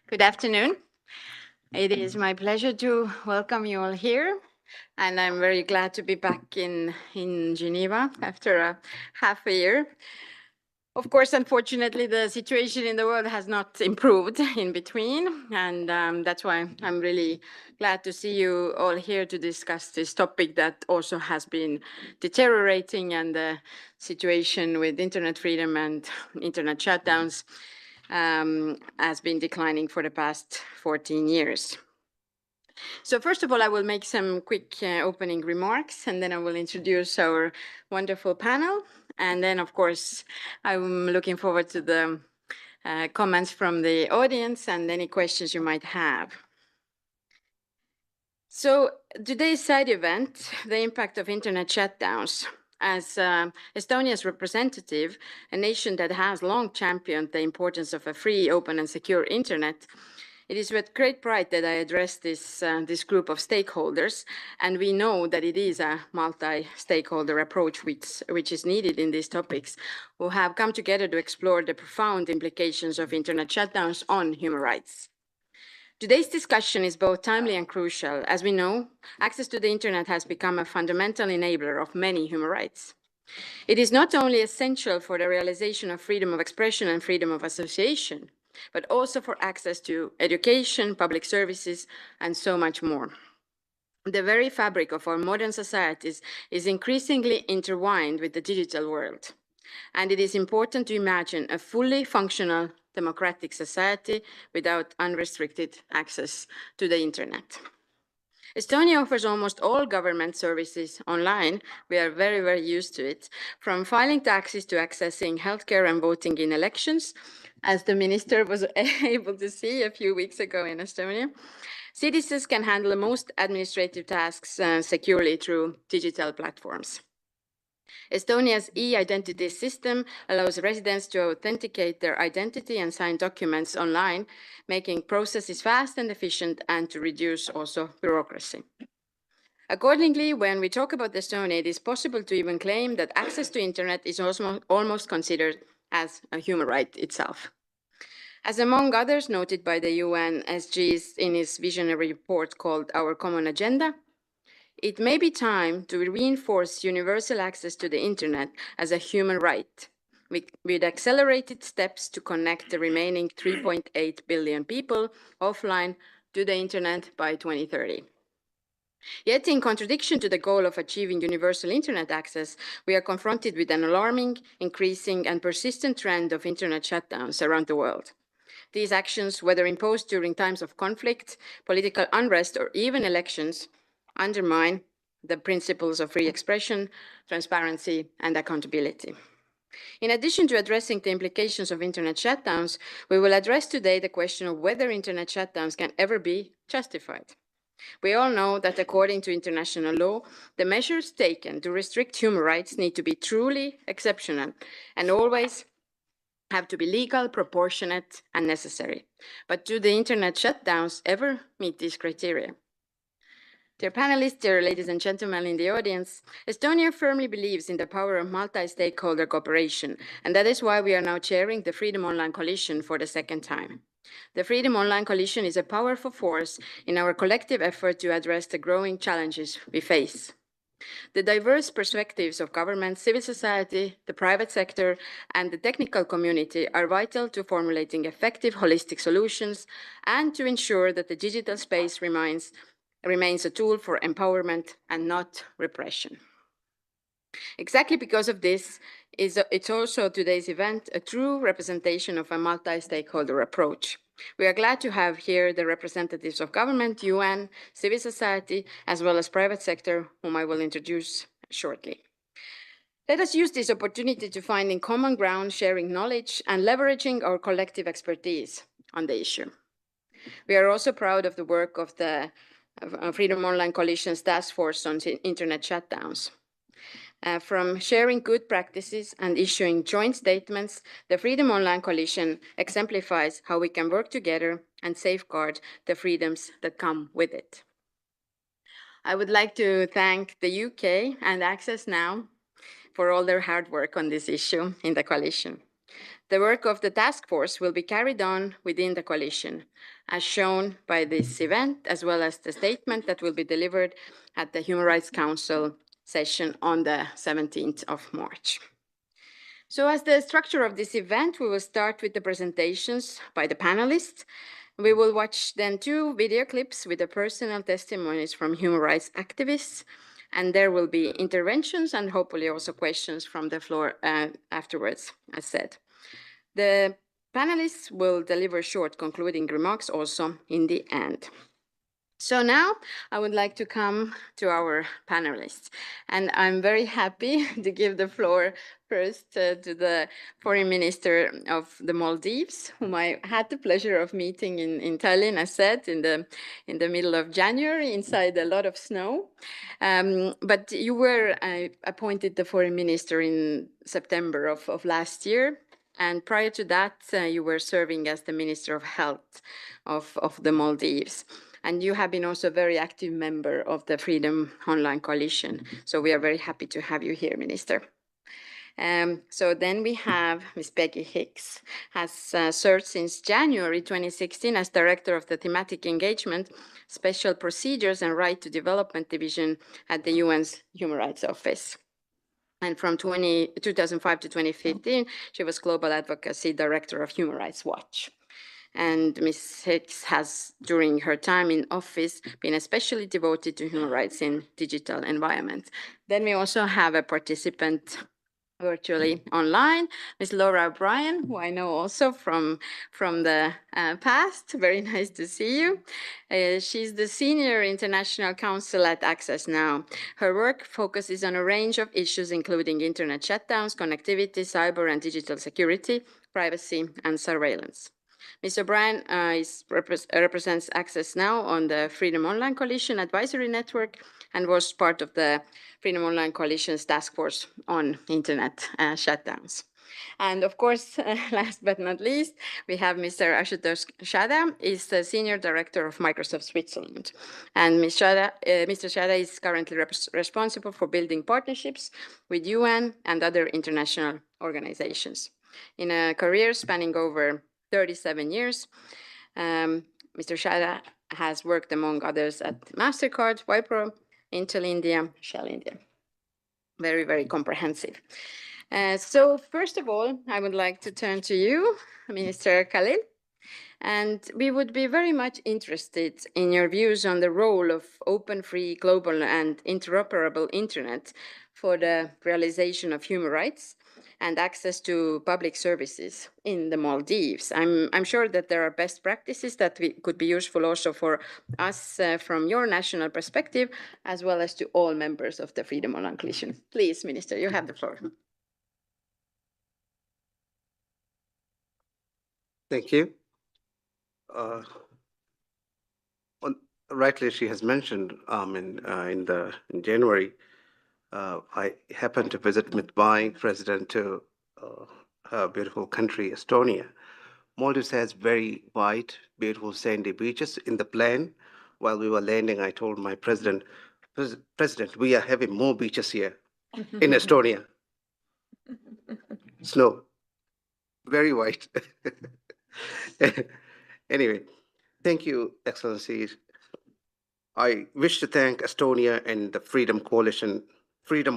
Good afternoon. It is my pleasure to welcome you all here, and I'm very glad to be back in Geneva after half a year. Of course, unfortunately, the situation in the world has not improved in between, and that's why I'm really glad to see you all here to discuss this topic that also has been deteriorating, and the situation with internet freedom and internet shutdowns has been declining for the past 14 years. So first of all, I will make some quick opening remarks, and then I will introduce our wonderful panel. And then, of course, I'm looking forward to the comments from the audience and any questions you might have. So today's side event, the impact of internet shutdowns. As Estonia's representative, a nation that has long championed the importance of a free, open, and secure internet, it is with great pride that I address this group of stakeholders, and we know that it is a multi-stakeholder approach which is needed in these topics, who have come together to explore the profound implications of internet shutdowns on human rights. Today's discussion is both timely and crucial. As we know, access to the internet has become a fundamental enabler of many human rights. It is not only essential for the realization of freedom of expression and freedom of association, but also for access to education, public services, and so much more. The very fabric of our modern societies is increasingly intertwined with the digital world. And it is important to imagine a fully functional democratic society without unrestricted access to the internet. Estonia offers almost all government services online. We are very, very used to it, from filing taxes to accessing healthcare and voting in elections, as the minister was able to see a few weeks ago in Estonia. Citizens can handle most administrative tasks securely through digital platforms. Estonia's e-identity system allows residents to authenticate their identity and sign documents online, making processes fast and efficient and to reduce also bureaucracy. Accordingly, when we talk about Estonia, it is possible to even claim that access to internet is almost considered as a human right itself. As among others noted by the UN SDGs in its visionary report called Our Common Agenda, it may be time to reinforce universal access to the internet as a human right, with accelerated steps to connect the remaining 3.8 billion people offline to the internet by 2030. Yet, in contradiction to the goal of achieving universal internet access, we are confronted with an alarming, increasing, and persistent trend of internet shutdowns around the world. These actions, whether imposed during times of conflict, political unrest, or even elections, undermine the principles of free expression, transparency, and accountability. In addition to addressing the implications of internet shutdowns, we will address today the question of whether internet shutdowns can ever be justified. We all know that according to international law, the measures taken to restrict human rights need to be truly exceptional and always have to be legal, proportionate, and necessary. But do the internet shutdowns ever meet these criteria? Dear panelists, dear ladies and gentlemen in the audience, Estonia firmly believes in the power of multi-stakeholder cooperation, and that is why we are now chairing the Freedom Online Coalition for the second time. The Freedom Online Coalition is a powerful force in our collective effort to address the growing challenges we face. The diverse perspectives of government, civil society, the private sector, and the technical community are vital to formulating effective holistic solutions and to ensure that the digital space remains a tool for empowerment and not repression. Exactly because of this, it's also today's event a true representation of a multi-stakeholder approach. We are glad to have here the representatives of government, UN, civil society, as well as private sector, whom I will introduce shortly. Let us use this opportunity to find in common ground, sharing knowledge and leveraging our collective expertise on the issue. We are also proud of the work of the Freedom Online Coalition's task force on internet shutdowns. From sharing good practices and issuing joint statements, the Freedom Online Coalition exemplifies how we can work together and safeguard the freedoms that come with it. I would like to thank the UK and Access Now for all their hard work on this issue in the coalition. The work of the task force will be carried on within the coalition, as shown by this event, as well as the statement that will be delivered at the Human Rights Council session on the 17th of March. So as the structure of this event, we will start with the presentations by the panelists. We will watch then 2 video clips with the personal testimonies from human rights activists, and there will be interventions and hopefully also questions from the floor afterwards, as said. The panelists will deliver short concluding remarks also in the end. So now I would like to come to our panelists, and I'm very happy to give the floor first to the Foreign Minister of the Maldives, whom I had the pleasure of meeting in Tallinn, as said, in the middle of January, inside a lot of snow. But you were appointed the Foreign Minister in September of last year. And prior to that, you were serving as the Minister of Health of the Maldives. And you have been also a very active member of the Freedom Online Coalition. So we are very happy to have you here, Minister. So then we have Ms. Peggy Hicks, has served since January 2016 as Director of the Thematic Engagement, Special Procedures and Right to Development Division at the UN's Human Rights Office. And from 2005 to 2015, she was Global Advocacy Director of Human Rights Watch. And Ms. Hicks has, during her time in office, been especially devoted to human rights in digital environment. Then we also have a participant virtually online, Ms. Laura O'Brien, who I know also from the past. Very nice to see you. She's the Senior International Counsel at Access Now. Her work focuses on a range of issues, including internet shutdowns, connectivity, cyber and digital security, privacy, and surveillance. Ms. O'Brien represents Access Now on the Freedom Online Coalition Advisory Network and was part of the Freedom Online Coalition's task force on internet shutdowns. And of course, last but not least, we have Mr. Ashutosh Shada, is the Senior Director of Microsoft Switzerland. And Mr. Shada is currently responsible for building partnerships with UN and other international organizations. In a career spanning over 37 years, Mr. Shada has worked, among others, at MasterCard, Wipro, Intel India, Shell India. Very, very comprehensive. So first of all, I would like to turn to you, Minister Khalil, and we would be very much interested in your views on the role of open, free, global, and interoperable internet for the realization of human rights and access to public services in the Maldives. I'm sure that there are best practices that could be useful also for us from your national perspective, as well as to all members of the Freedom Online Coalition. Please, Minister, you have the floor. Thank you. Rightly, she has mentioned in January, I happened to visit with my president to her beautiful country, Estonia. Maldives has very white, beautiful sandy beaches. In the plane, while we were landing, I told my president, President, we are having more beaches here in Estonia. Snow, very white. Anyway, thank you, Excellencies. I wish to thank Estonia and the Freedom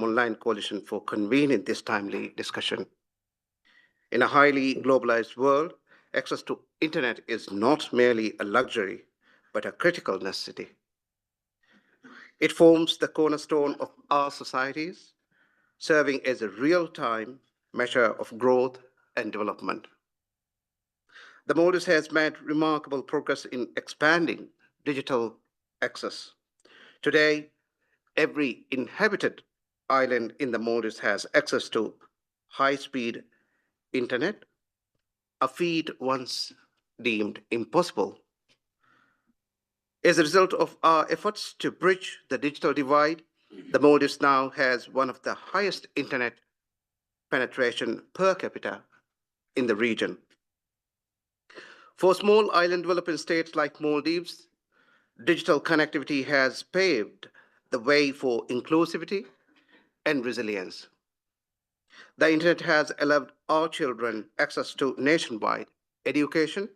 Online Coalition for convening this timely discussion. In a highly globalized world, access to internet is not merely a luxury, but a critical necessity. It forms the cornerstone of our societies, serving as a real-time measure of growth and development. The Maldives has made remarkable progress in expanding digital access. Today, every inhabited island in the Maldives has access to high-speed internet, a feat once deemed impossible. As a result of our efforts to bridge the digital divide, the Maldives now has one of the highest internet penetration per capita in the region. For small island developing states like Maldives, digital connectivity has paved the way for inclusivity and resilience. The internet has allowed our children access to nationwide education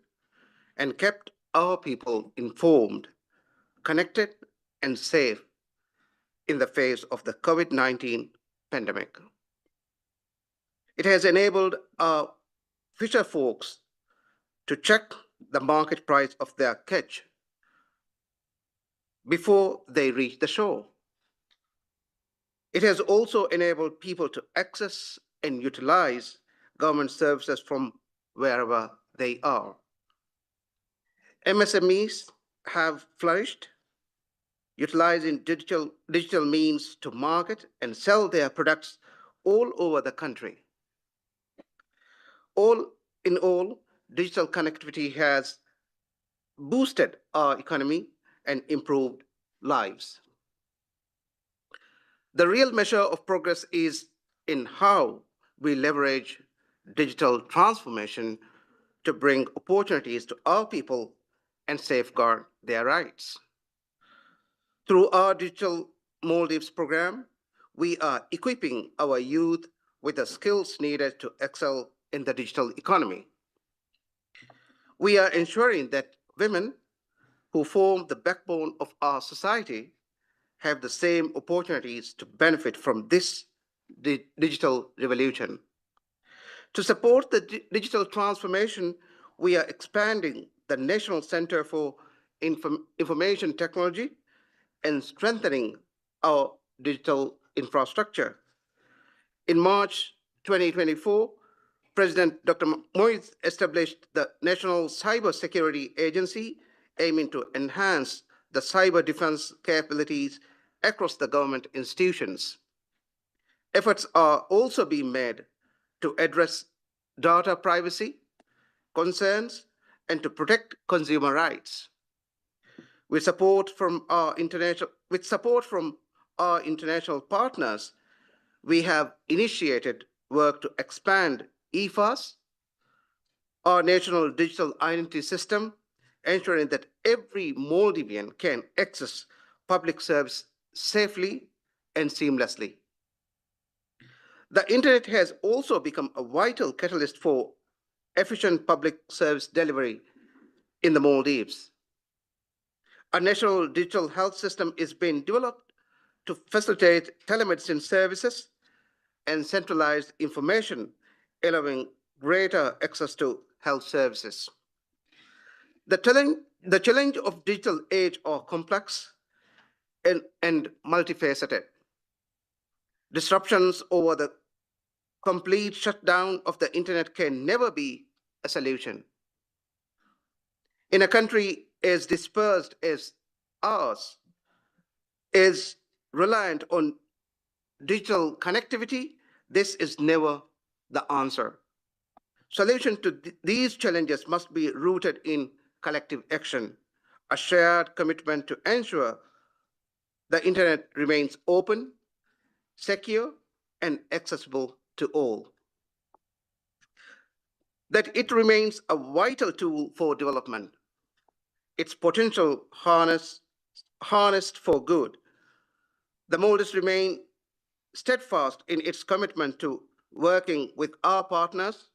and kept our people informed, connected, and safe in the face of the COVID-19 pandemic. It has enabled our fisher folks to check the market price of their catch before they reach the shore. It has also enabled people to access and utilize government services from wherever they are. MSMEs have flourished, utilizing digital means to market and sell their products all over the country. All in all, digital connectivity has boosted our economy and improved lives. The real measure of progress is in how we leverage digital transformation to bring opportunities to our people and safeguard their rights. Through our Digital Maldives program, we are equipping our youth with the skills needed to excel in the digital economy. We are ensuring that women who form the backbone of our society have the same opportunities to benefit from this digital revolution. To support the digital transformation, we are expanding the National Center for Information Technology and strengthening our digital infrastructure. In March 2024, President Dr. Moise established the National Cybersecurity Agency, aiming to enhance the cyber defense capabilities across the government institutions. Efforts are also being made to address data privacy concerns and to protect consumer rights. With support from our international partners, we have initiated work to expand EFAS, our national digital identity system, ensuring that every Maldivian can access public service safely and seamlessly. The internet has also become a vital catalyst for efficient public service delivery in the Maldives. A national digital health system is being developed to facilitate telemedicine services and centralized information, allowing greater access to health services. The challenge of digital age are complex and multifaceted. Disruptions over the complete shutdown of the internet can never be a solution. In a country as dispersed as ours, is reliant on digital connectivity, this is never the answer. Solution to these challenges must be rooted in collective action, a shared commitment to ensure the internet remains open, secure, and accessible to all. That it remains a vital tool for development, its potential harnessed for good. The Maldives remain steadfast in its commitment to working with our partners,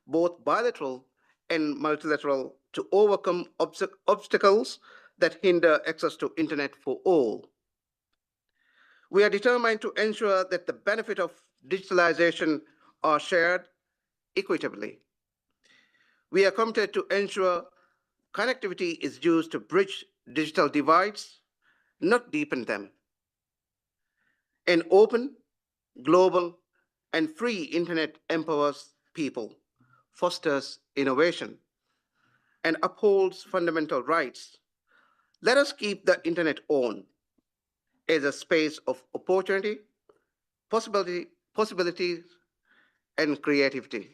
both bilateral and multilateral, to overcome obstacles that hinder access to internet for all. We are determined to ensure that the benefit of digitalization are shared equitably. We are committed to ensure connectivity is used to bridge digital divides, not deepen them. An open, global, and free internet empowers people, fosters innovation, and upholds fundamental rights. Let us keep the internet on as a space of opportunity, possibilities, and creativity.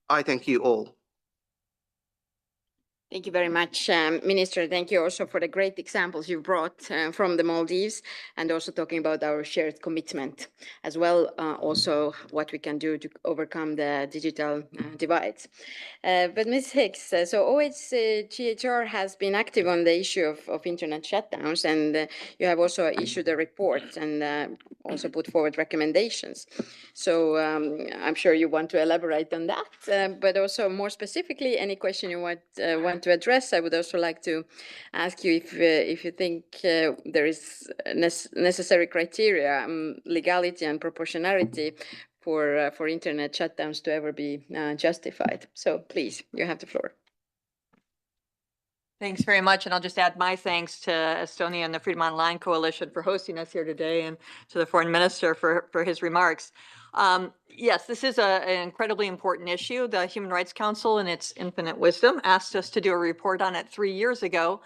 I thank you all. Thank you very much, Minister. Thank you also for the great examples you brought from the Maldives, and also talking about our shared commitment as well, also what we can do to overcome the digital divides. But Ms. Hicks, so OHGHR has been active on the issue of internet shutdowns, and you have also issued a report and also put forward recommendations. So I'm sure you want to elaborate on that, but also more specifically, any question you want to address, I would also like to ask you if you think there is necessary criteria, legality and proportionality for internet shutdowns to ever be justified. So please, you have the floor. Thanks very much, and I'll just add my thanks to Estonia and the Freedom Online Coalition for hosting us here today, and to the Foreign Minister for his remarks. Yes, this is an incredibly important issue. The Human Rights Council, in its infinite wisdom, asked us to do a report on it 3 years ago,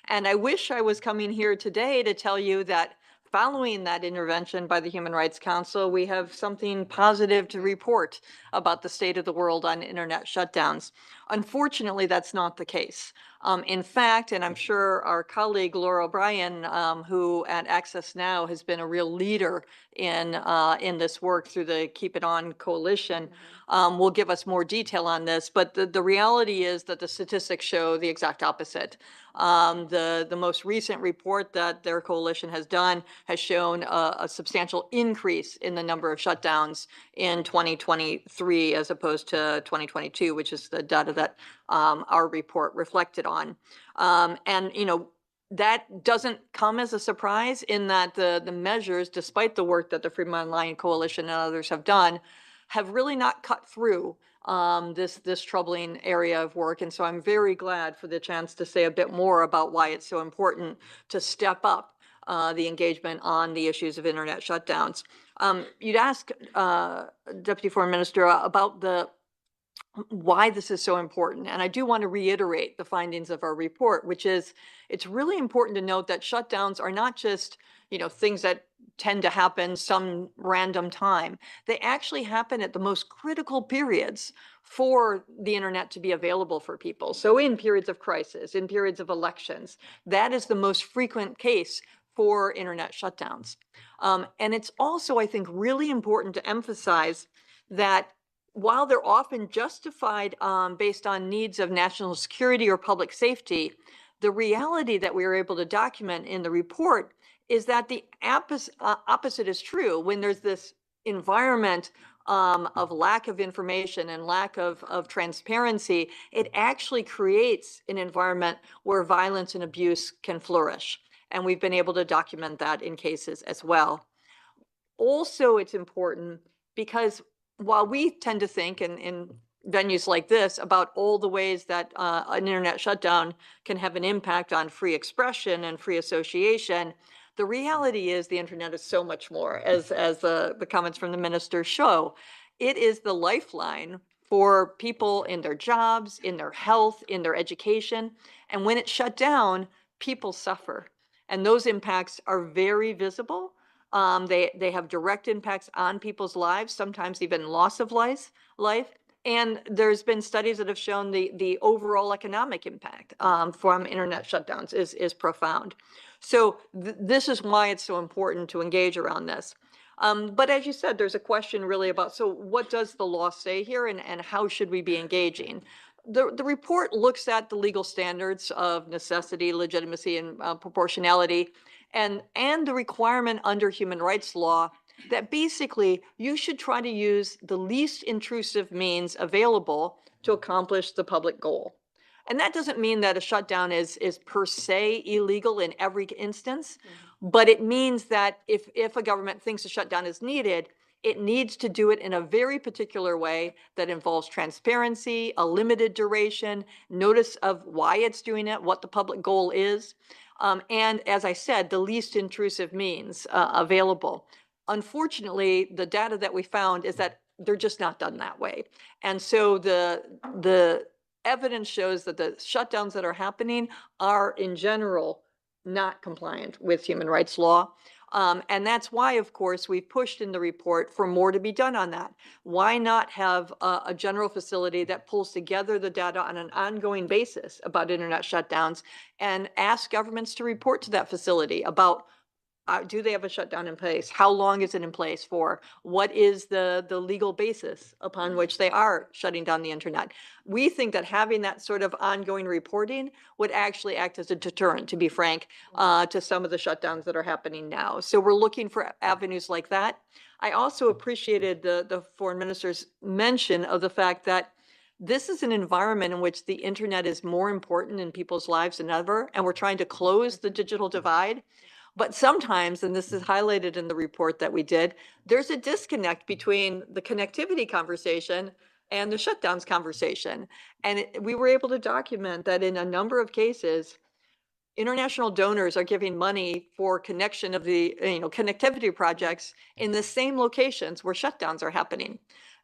and I wish I was coming here today to tell you that following that intervention by the Human Rights Council, we have something positive to report about the state of the world on internet shutdowns. Unfortunately, that's not the case. In fact, and I'm sure our colleague Laura O'Brien, who at Access Now has been a real leader in this work through the Keep It On coalition, will give us more detail on this. But the reality is that the statistics show the exact opposite. The most recent report that their coalition has done has shown a substantial increase in the number of shutdowns in 2023 as opposed to 2022, which is the data that our report reflected on. And, you know, that doesn't come as a surprise in that the measures, despite the work that the Freedom Online Coalition and others have done, have really not cut through this troubling area of work. And so I'm very glad for the chance to say a bit more about why it's so important to step up the engagement on the issues of internet shutdowns. You'd ask, Deputy Foreign Minister, about why this is so important. And I do want to reiterate the findings of our report, which is it's really important to note that shutdowns are not just, you know, things that tend to happen some random time. They actually happen at the most critical periods for the internet to be available for people. So in periods of crisis, in periods of elections, that is the most frequent case for internet shutdowns. And it's also, I think, really important to emphasize that while they're often justified based on needs of national security or public safety, the reality that we were able to document in the report is that the opposite is true. When there's this environment of lack of information and lack of transparency, it actually creates an environment where violence and abuse can flourish. And we've been able to document that in cases as well. Also, it's important because while we tend to think in venues like this about all the ways that an internet shutdown can have an impact on free expression and free association, the reality is the internet is so much more, as the comments from the minister show. It is the lifeline for people in their jobs, in their health, in their education. And when it's shut down, people suffer. And those impacts are very visible. They have direct impacts on people's lives, sometimes even loss of life. And there's been studies that have shown the overall economic impact from internet shutdowns is profound. So this is why it's so important to engage around this. But as you said, there's a question really about, so what does the law say here and how should we be engaging? The report looks at the legal standards of necessity, legitimacy, and proportionality, and the requirement under human rights law that basically you should try to use the least intrusive means available to accomplish the public goal. And that doesn't mean that a shutdown is per se illegal in every instance, but it means that if a government thinks a shutdown is needed, it needs to do it in a very particular way that involves transparency, a limited duration, notice of why it's doing it, what the public goal is, and as I said, the least intrusive means available. Unfortunately, the data that we found is that they're just not done that way. And so the evidence shows that the shutdowns that are happening are in general not compliant with human rights law. And that's why, of course, we've pushed in the report for more to be done on that. Why not have a general facility that pulls together the data on an ongoing basis about internet shutdowns and ask governments to report to that facility about do they have a shutdown in place? How long is it in place for? What is the legal basis upon which they are shutting down the internet? We think that having that sort of ongoing reporting would actually act as a deterrent, to be frank, to some of the shutdowns that are happening now. So we're looking for avenues like that. I also appreciated the foreign minister's mention of the fact that this is an environment in which the internet is more important in people's lives than ever, and we're trying to close the digital divide. But sometimes, and this is highlighted in the report that we did, there's a disconnect between the connectivity conversation and the shutdowns conversation. And we were able to document that in a number of cases, international donors are giving money for connection of the connectivity projects in the same locations where shutdowns are happening.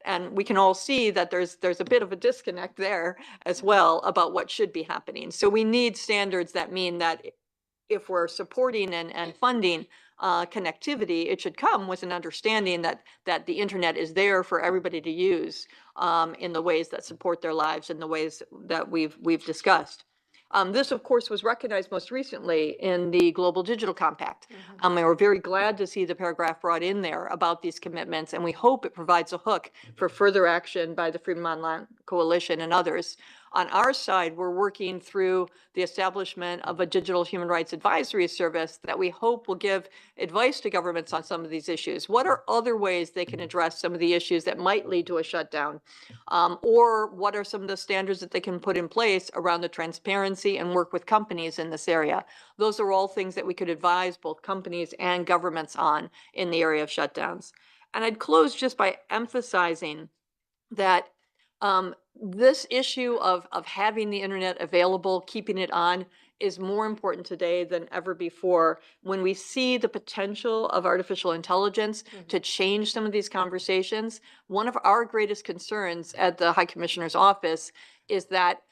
And we can all see that there's a bit of a disconnect there as well about what should be happening. So we need standards that mean that if we're supporting and funding connectivity, it should come with an understanding that the internet is there for everybody to use in the ways that support their lives in the ways that we've discussed. This, of course, was recognized most recently in the Global Digital Compact. And we're very glad to see the paragraph brought in there about these commitments, and we hope it provides a hook for further action by the Freedom Online Coalition and others. On our side, we're working through the establishment of a digital human rights advisory service that we hope will give advice to governments on some of these issues. What are other ways they can address some of the issues that might lead to a shutdown? Or what are some of the standards that they can put in place around the transparency and work with companies in this area? Those are all things that we could advise both companies and governments on in the area of shutdowns. And I'd close just by emphasizing that this issue of having the internet available, keeping it on, is more important today than ever before when we see the potential of artificial intelligence to change some of these conversations. One of our greatest concerns at the High Commissioner's office is that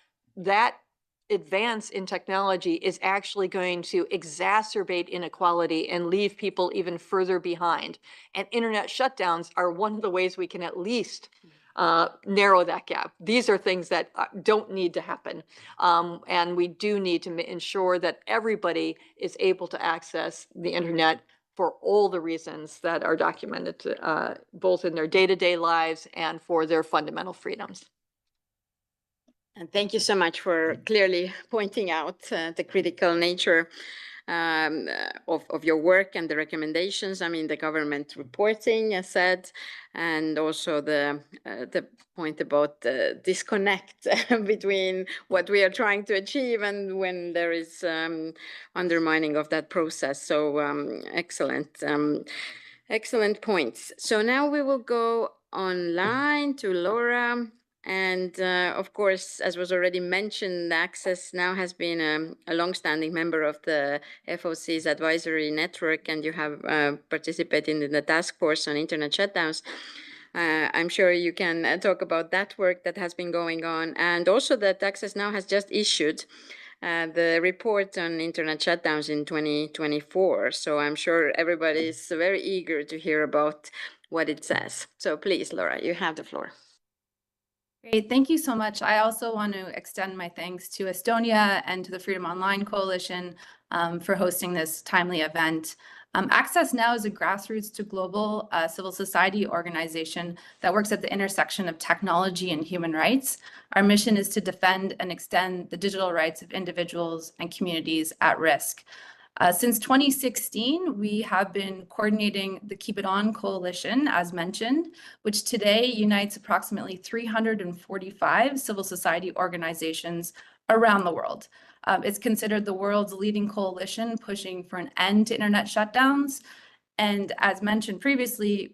advance in technology is actually going to exacerbate inequality and leave people even further behind. And internet shutdowns are one of the ways we can at least narrow that gap. These are things that don't need to happen. And we do need to ensure that everybody is able to access the internet for all the reasons that are documented, both in their day-to-day lives and for their fundamental freedoms. And thank you so much for clearly pointing out the critical nature of your work and the recommendations. I mean, the government reporting, as said, and also the point about the disconnect between what we are trying to achieve and when there is undermining of that process. So excellent, excellent points. So now we will go online to Laura. And of course, as was already mentioned, Access now has been a longstanding member of the FOC's advisory network, and you have participated in the task force on internet shutdowns. I'm sure you can talk about that work that has been going on, and also that Access now has just issued the report on internet shutdowns in 2024. So I'm sure everybody is very eager to hear about what it says. So please, Laura, you have the floor. Great, thank you so much. I also want to extend my thanks to Estonia and to the Freedom Online Coalition for hosting this timely event. Access Now is a grassroots to global civil society organization that works at the intersection of technology and human rights. Our mission is to defend and extend the digital rights of individuals and communities at risk. Since 2016, we have been coordinating the Keep It On Coalition, as mentioned, which today unites approximately 345 civil society organizations around the world. It's considered the world's leading coalition pushing for an end to internet shutdowns. And as mentioned previously,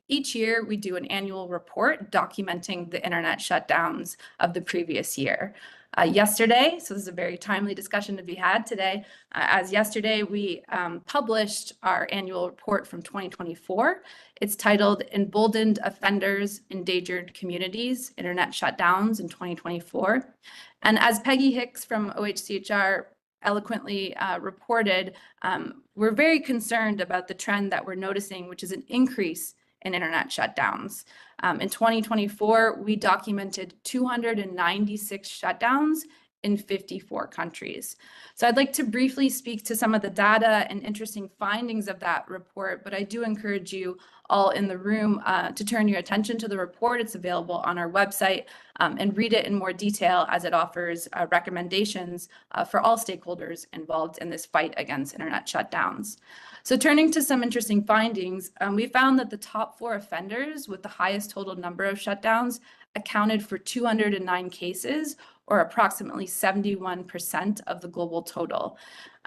each year we do an annual report documenting the internet shutdowns of the previous year. Yesterday, so this is a very timely discussion to be had today, as yesterday we published our annual report from 2024. It's titled Emboldened Offenders, Endangered Communities, Internet Shutdowns in 2024. And as Peggy Hicks from OHCHR eloquently reported, we're very concerned about the trend that we're noticing, which is an increase in internet shutdowns. In 2024, we documented 296 shutdowns in 54 countries. So I'd like to briefly speak to some of the data and interesting findings of that report, but I do encourage you all in the room to turn your attention to the report. It's available on our website, and read it in more detail as it offers recommendations for all stakeholders involved in this fight against internet shutdowns. So turning to some interesting findings, we found that the top 4 offenders with the highest total number of shutdowns accounted for 209 cases, or approximately 71% of the global total.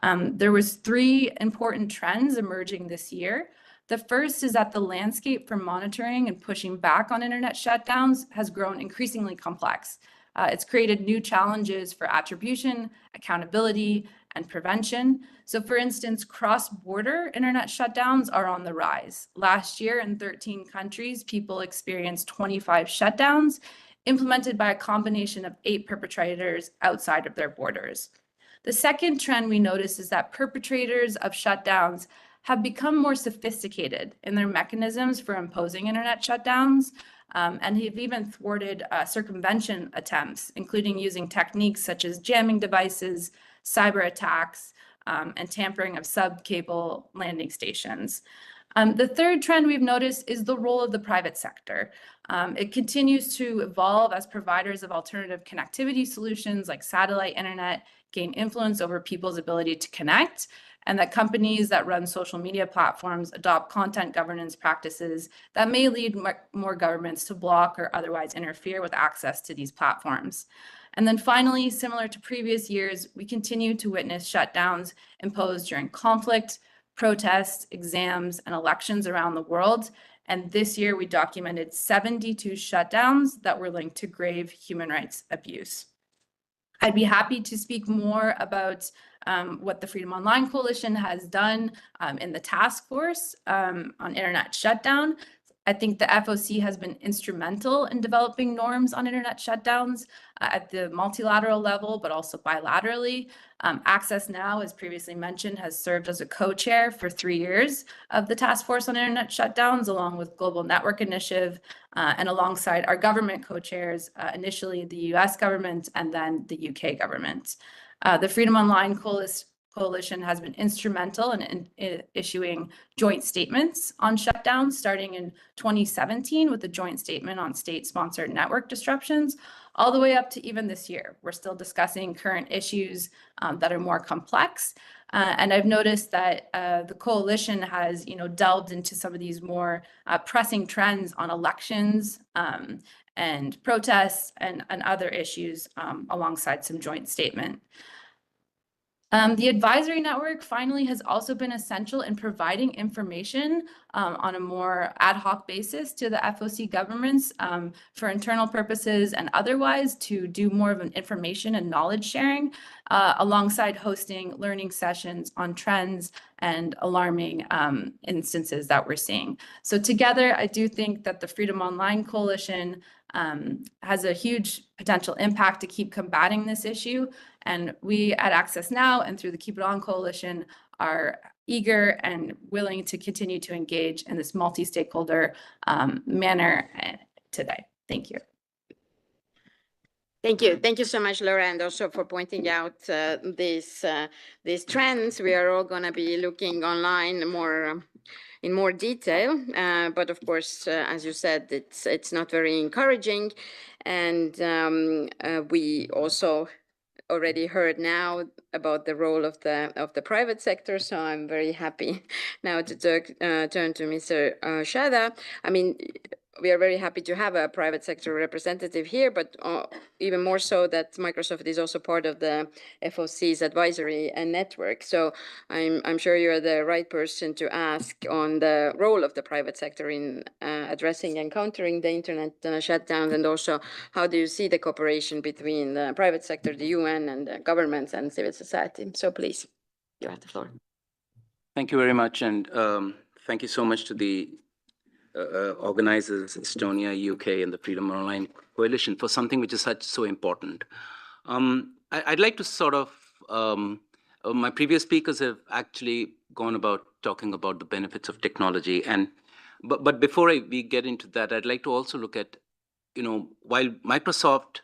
There was 3 important trends emerging this year. The first is that the landscape for monitoring and pushing back on internet shutdowns has grown increasingly complex. It's created new challenges for attribution, accountability, and prevention. So for instance, cross-border internet shutdowns are on the rise. Last year in 13 countries, people experienced 25 shutdowns implemented by a combination of 8 perpetrators outside of their borders. The second trend we notice is that perpetrators of shutdowns have become more sophisticated in their mechanisms for imposing internet shutdowns, and have even thwarted circumvention attempts, including using techniques such as jamming devices, cyber attacks, and tampering of sub-cable landing stations. The third trend we've noticed is the role of the private sector. It continues to evolve as providers of alternative connectivity solutions like satellite internet gain influence over people's ability to connect, and that companies that run social media platforms adopt content governance practices that may lead more governments to block or otherwise interfere with access to these platforms. And then finally, similar to previous years, we continue to witness shutdowns imposed during conflict, protests, exams, and elections around the world. And this year, we documented 72 shutdowns that were linked to grave human rights abuse. I'd be happy to speak more about what the Freedom Online Coalition has done in the task force on internet shutdown. I think the FOC has been instrumental in developing norms on internet shutdowns at the multilateral level, but also bilaterally. Access Now, as previously mentioned, has served as a co-chair for 3 years of the task force on internet shutdowns, along with Global Network Initiative, and alongside our government co-chairs, initially the US government and then the UK government. The Freedom Online Coalition has been instrumental in issuing joint statements on shutdowns, starting in 2017 with the joint statement on state-sponsored network disruptions, all the way up to even this year. We're still discussing current issues that are more complex. And I've noticed that the coalition has, delved into some of these more pressing trends on elections and protests and other issues alongside some joint statement. The advisory network finally has also been essential in providing information on a more ad hoc basis to the FOC governments for internal purposes and otherwise to do more of an information and knowledge sharing alongside hosting learning sessions on trends and alarming instances that we're seeing. So together, I do think that the Freedom Online Coalition has a huge potential impact to keep combating this issue. And we at Access Now and through the Keep It On Coalition are eager and willing to continue to engage in this multi-stakeholder manner today. Thank you. Thank you. Thank you so much, Laura, and also for pointing out these trends. We are all going to be looking online in more detail, but of course, as you said, it's not very encouraging, and we also already heard now about the role of the private sector. So I'm very happy now to turn to Mr. Shada. I mean, we are very happy to have a private sector representative here, but even more so that Microsoft is also part of the FOC's advisory and network. So I'm sure you're the right person to ask on the role of the private sector in addressing and countering the internet shutdowns, and also how do you see the cooperation between the private sector, the UN, and the governments and civil society? So please, you have the floor. Thank you very much, and thank you so much to the organizers, Estonia, UK, and the Freedom Online Coalition for something which is so important. I'd like to sort of My previous speakers have actually gone about talking about the benefits of technology, but before we get into that, I'd like to also look at, while Microsoft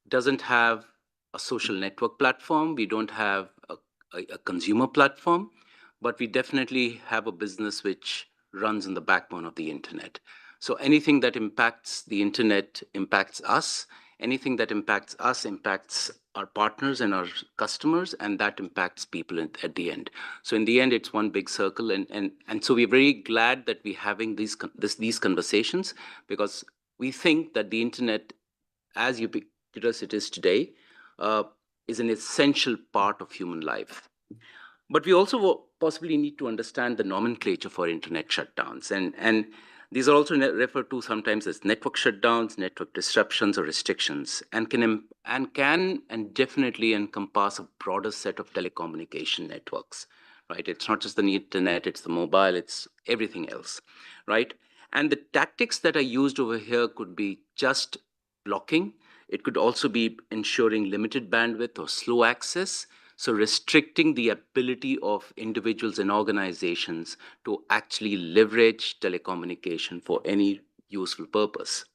doesn't have a social network platform, we don't have a consumer platform, but we definitely have a business which runs on the backbone of the internet. So anything that impacts the internet impacts us. Anything that impacts us impacts our partners and our customers, and that impacts people at the end. So in the end, it's one big circle, and so we're very glad that we're having these conversations, because we think that the internet, as ubiquitous it is today, is an essential part of human life. But we also possibly need to understand the nomenclature for internet shutdowns. And these are also referred to sometimes as network shutdowns, network disruptions, or restrictions, and can definitely encompass a broader set of telecommunication networks, right? It's not just the internet, it's the mobile, it's everything else, right? And the tactics that are used over here could be just blocking. It could also be ensuring limited bandwidth or slow access, so restricting the ability of individuals and organizations to actually leverage telecommunication for any useful purpose.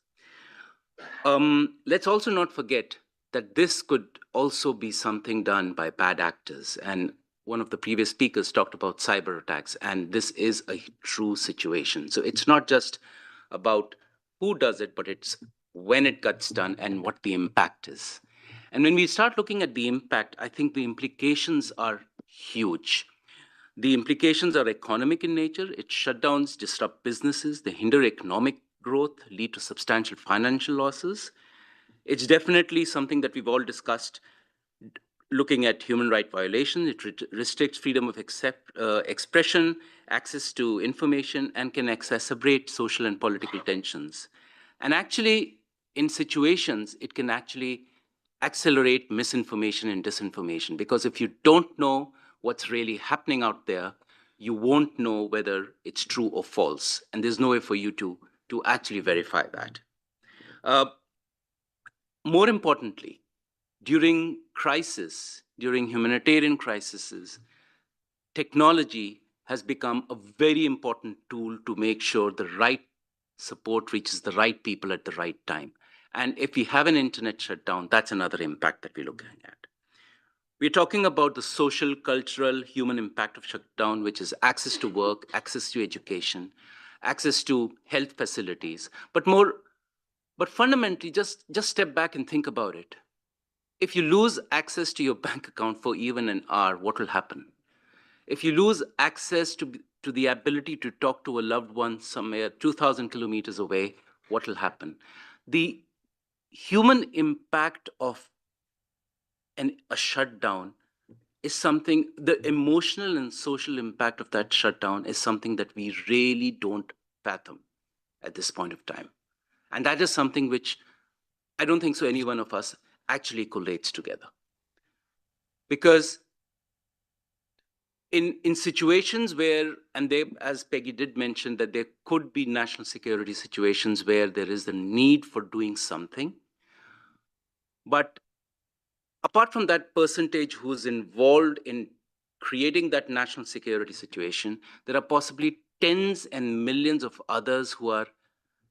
Let's also not forget that this could also be something done by bad actors. And one of the previous speakers talked about cyber attacks, and this is a true situation. So it's not just about who does it, but it's when it gets done and what the impact is. And when we start looking at the impact, I think the implications are huge. The implications are economic in nature. Its shutdowns disrupt businesses, they hinder economic growth, lead to substantial financial losses. It's definitely something that we've all discussed, looking at human right violations. It restricts freedom of expression, access to information, and can exacerbate social and political tensions. And actually, in situations, it can actually accelerate misinformation and disinformation, because if you don't know what's really happening out there, you won't know whether it's true or false, and there's no way for you to actually verify that. More importantly, during humanitarian crises, technology has become a very important tool to make sure the right support reaches the right people at the right time. And if we have an internet shutdown, that's another impact that we're looking at. We're talking about the social, cultural, human impact of shutdown, which is access to work, access to education, access to health facilities. But fundamentally, just step back and think about it. If you lose access to your bank account for even an hour, what will happen? If you lose access to the ability to talk to a loved one somewhere 2,000 kilometers away, what will happen? The human impact of a shutdown is something, the emotional and social impact of that shutdown is something that we really don't fathom at this point of time. And that is something which I don't think so any one of us actually collates together. Because in situations where, and they, as Peggy did mention, that there could be national security situations where there is the need for doing something. But apart from that percentage who's involved in creating that national security situation, there are possibly tens and millions of others who are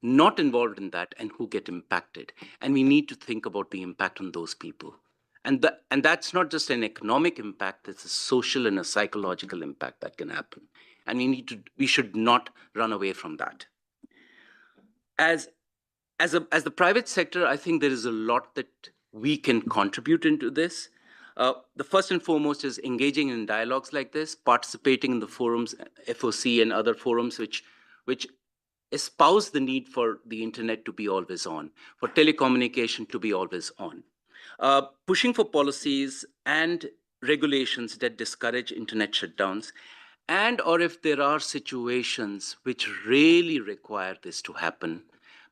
not involved in that and who get impacted. And we need to think about the impact on those people. And that's not just an economic impact, it's a social and a psychological impact that can happen. And we should not run away from that. As the private sector, I think there is a lot that we can contribute into this. The first and foremost is engaging in dialogues like this, participating in the forums, FOC and other forums which espouse the need for the internet to be always on, for telecommunication to be always on. Pushing for policies and regulations that discourage internet shutdowns, and or if there are situations which really require this to happen,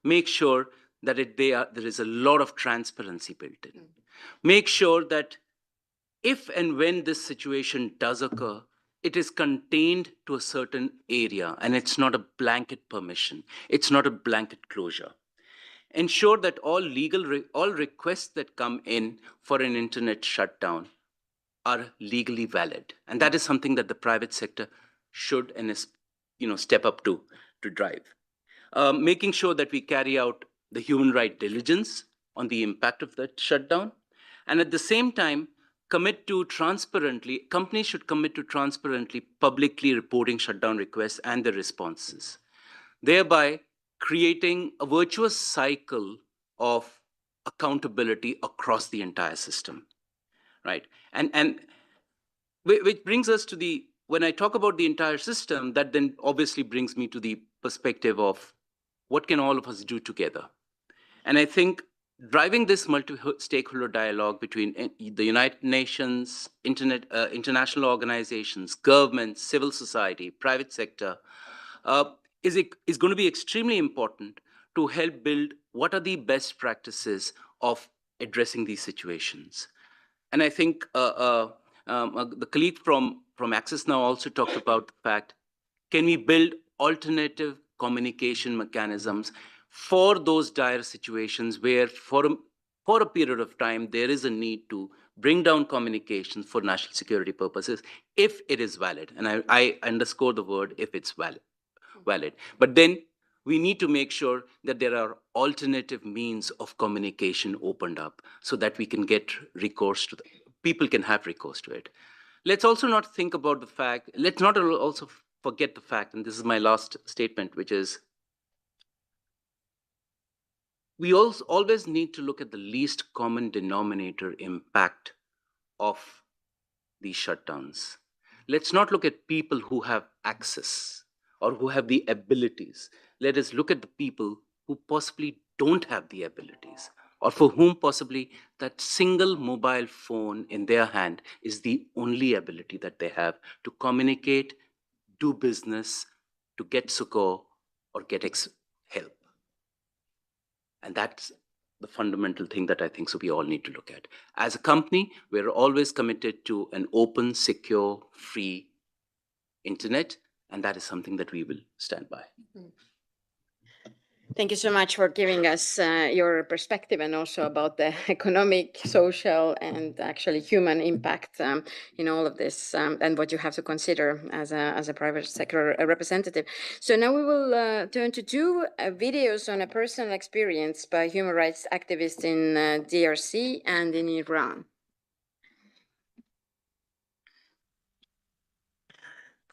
make sure that there is a lot of transparency built in. Make sure that if and when this situation does occur, it is contained to a certain area and it's not a blanket permission. It's not a blanket closure. Ensure that all requests that come in for an internet shutdown are legally valid. And that is something that the private sector should and is, step up to drive. Making sure that we carry out the human right diligence on the impact of that shutdown. And at the same time, companies should commit to transparently, publicly reporting shutdown requests and the responses, thereby creating a virtuous cycle of accountability across the entire system, right? And which brings us to when I talk about the entire system, that then obviously brings me to the perspective of what can all of us do together? And I think driving this multi-stakeholder dialogue between the United Nations, international organizations, governments, civil society, private sector, is going to be extremely important to help build what are the best practices of addressing these situations. And I think the colleague from Access Now also talked about the fact, can we build alternative communication mechanisms for those dire situations where for a period of time there is a need to bring down communications for national security purposes if it is valid. And I underscore the word if it's valid. But then we need to make sure that there are alternative means of communication opened up so that we can get recourse to people can have recourse to it. Let's also not think about the fact, let's not also forget the fact, and this is my last statement, which is we also always need to look at the least common denominator impact of these shutdowns. Let's not look at people who have access or who have the abilities. Let us look at the people who possibly don't have the abilities, or for whom possibly that single mobile phone in their hand is the only ability that they have to communicate, do business, to get succor or get help. And that's the fundamental thing that I think so we all need to look at. As a company, we're always committed to an open, secure, free internet, and that is something that we will stand by. Thank you so much for giving us your perspective and also about the economic, social, and actually human impact in all of this and what you have to consider as a private sector representative. So now we will turn to two videos on a personal experience by human rights activists in DRC and in Iran.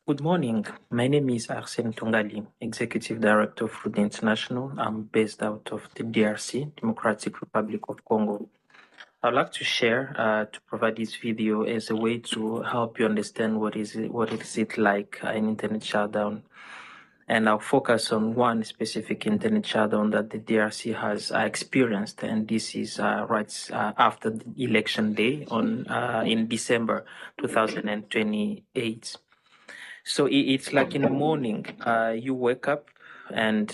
Good morning. My name is Arsene Tungali, Executive Director of Food International. I'm based out of the DRC, Democratic Republic of Congo. I'd like to share, to provide this video as a way to help you understand what is it like an internet shutdown. And I'll focus on one specific internet shutdown that the DRC has experienced, and this is right after the election day in December 2028. So it's like in the morning, you wake up and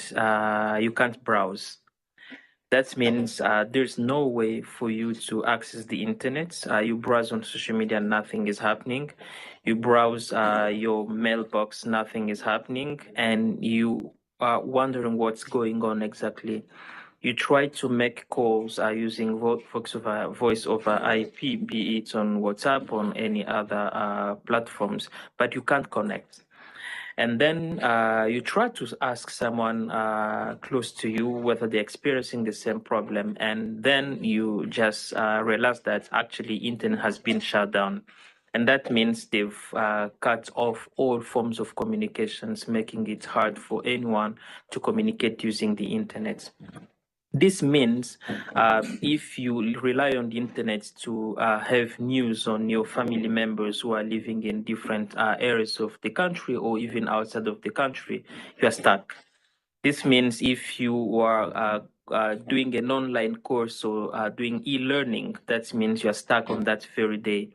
you can't browse. That means there's no way for you to access the internet. You browse on social media, nothing is happening. You browse your mailbox, nothing is happening. And you are wondering what's going on exactly. You try to make calls using voice over IP, be it on WhatsApp, on any other platforms, but you can't connect. And then you try to ask someone close to you whether they're experiencing the same problem. And then you just realize that actually internet has been shut down. And that means they've cut off all forms of communications, making it hard for anyone to communicate using the internet. This means if you rely on the internet to have news on your family members who are living in different areas of the country or even outside of the country, you are stuck. This means if you are doing an online course or doing e-learning, that means you are stuck on that very day.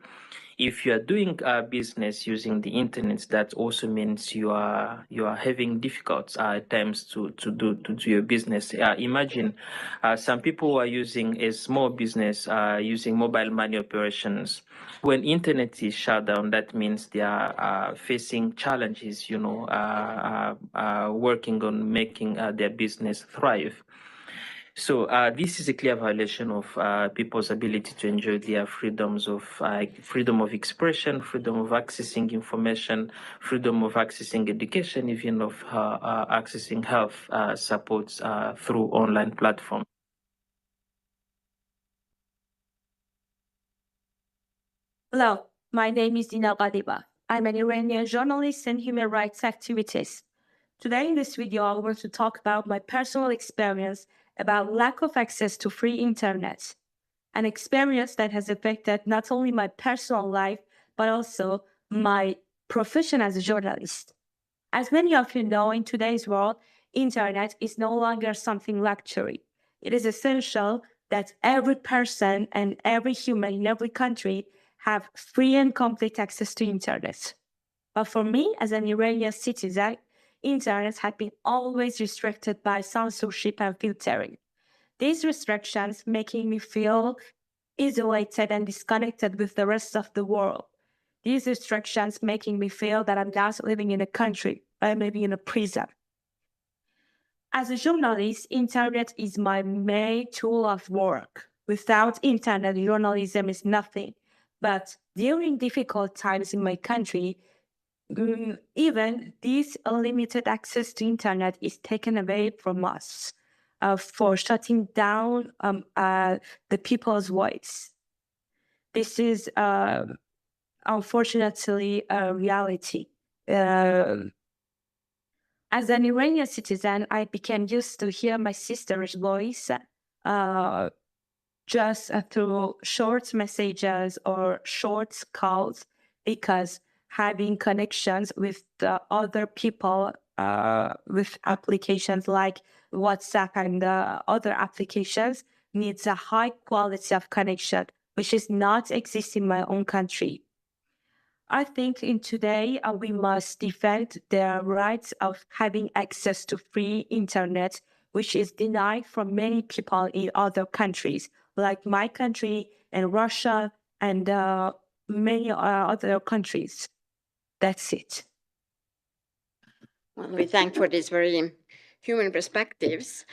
If you are doing business using the internet, that also means you are having difficult times to do your business. Imagine some people are using a small business using mobile money operations. When internet is shut down, that means they are facing challenges, working on making their business thrive. So this is a clear violation of people's ability to enjoy their freedoms of freedom of expression, freedom of accessing information, freedom of accessing education, even of accessing health supports through online platforms. Hello, my name is Dina Ghadiba. I'm an Iranian journalist and human rights activist. Today in this video, I want to talk about my personal experience about lack of access to free internet, an experience that has affected not only my personal life, but also my profession as a journalist. As many of you know, in today's world, internet is no longer something luxury. It is essential that every person and every human in every country have free and complete access to internet. But for me, as an Iranian citizen, internet had been always restricted by censorship and filtering. These restrictions making me feel isolated and disconnected with the rest of the world. These restrictions making me feel that I'm not living in a country, but I'm living in a prison. As a journalist, internet is my main tool of work. Without internet, journalism is nothing. But during difficult times in my country, even this unlimited access to internet is taken away from us for shutting down the people's voice. This is unfortunately a reality. As an Iranian citizen, I became used to hear my sister's voice just through short messages or short calls, because having connections with other people with applications like WhatsApp and other applications needs a high quality of connection, which is not exist in my own country. I think in today we must defend the rights of having access to free internet, which is denied from many people in other countries, like my country and Russia and many other countries. That's it. Well, we thank for these very human perspectives.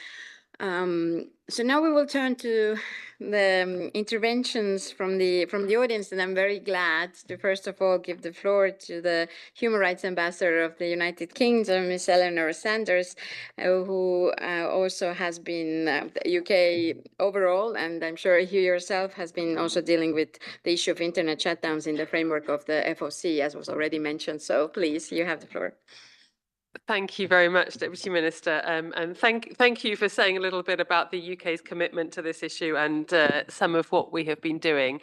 So now we will turn to the interventions from the audience, and I'm very glad to first of all give the floor to the Human Rights Ambassador of the United Kingdom, Ms. Eleanor Sanders, who also has been the UK overall, and I'm sure you yourself has been also dealing with the issue of internet shutdowns in the framework of the FOC, as was already mentioned. So please, you have the floor. Thank you very much, Deputy Minister, and thank you for saying a little bit about the UK's commitment to this issue and some of what we have been doing.